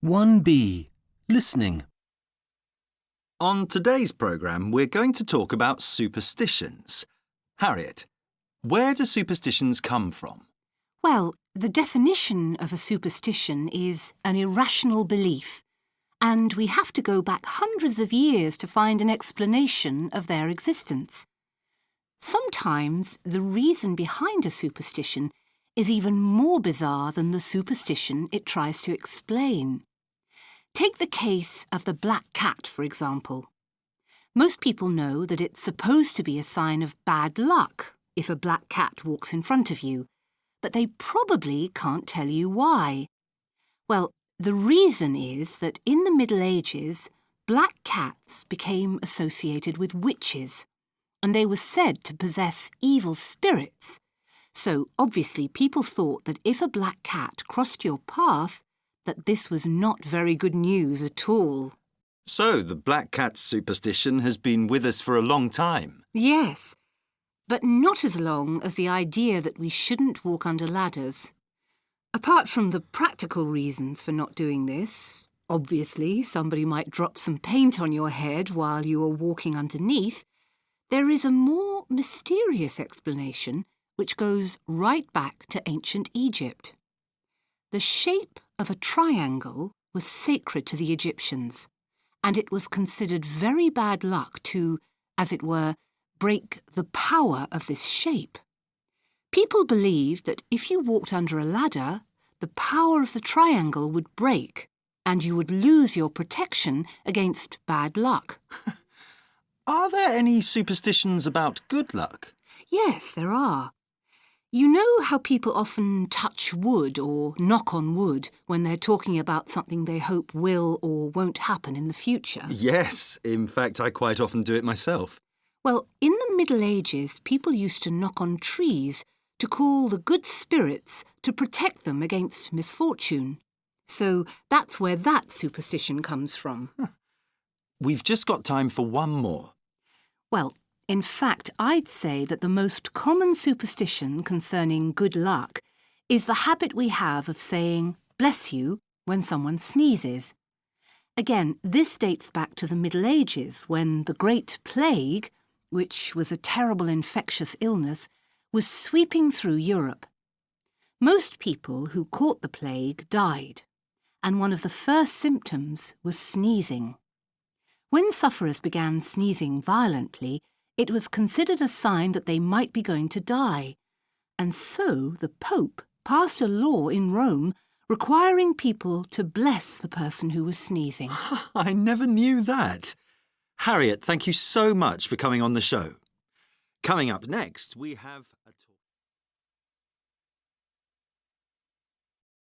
1B. Listening. On today's programme, we're going to talk about superstitions. Harriet, where do superstitions come from? Well, the definition of a superstition is an irrational belief, and we have to go back hundreds of years to find an explanation of their existence. Sometimes the reason behind a superstition is even more bizarre than the superstition it tries to explain. Take the case of the black cat, for example. Most people know that it's supposed to be a sign of bad luck if a black cat walks in front of you, but they probably can't tell you why. Well, the reason is that in the Middle Ages, black cats became associated with witches, and they were said to possess evil spirits. So obviously people thought that if a black cat crossed your path, that this was not very good news at all. So the black cat superstition has been with us for a long time. Yes, but not as long as the idea that we shouldn't walk under ladders. Apart from the practical reasons for not doing this, obviously somebody might drop some paint on your head while you are walking underneath, there is a more mysterious explanation which goes right back to ancient Egypt. The shape of a triangle was sacred to the Egyptians, and it was considered very bad luck to, as it were, break the power of this shape. People believed that if you walked under a ladder, the power of the triangle would break, and you would lose your protection against bad luck. Are there any superstitions about good luck? Yes, there are. You know how people often touch wood or knock on wood when they're talking about something they hope will or won't happen in the future? Yes, in fact, I quite often do it myself. Well, in the Middle Ages, people used to knock on trees to call the good spirits to protect them against misfortune. So that's where that superstition comes from. We've just got time for one more. Well, in fact, I'd say that the most common superstition concerning good luck is the habit we have of saying, "bless you," when someone sneezes. Again, this dates back to the Middle Ages when the Great Plague, which was a terrible infectious illness, was sweeping through Europe. Most people who caught the plague died, and one of the first symptoms was sneezing. When sufferers began sneezing violently, it was considered a sign that they might be going to die, and so the Pope passed a law in Rome requiring people to bless the person who was sneezing. I never knew that. Harriet, thank you so much for coming on the show. Coming up next, we have a talk.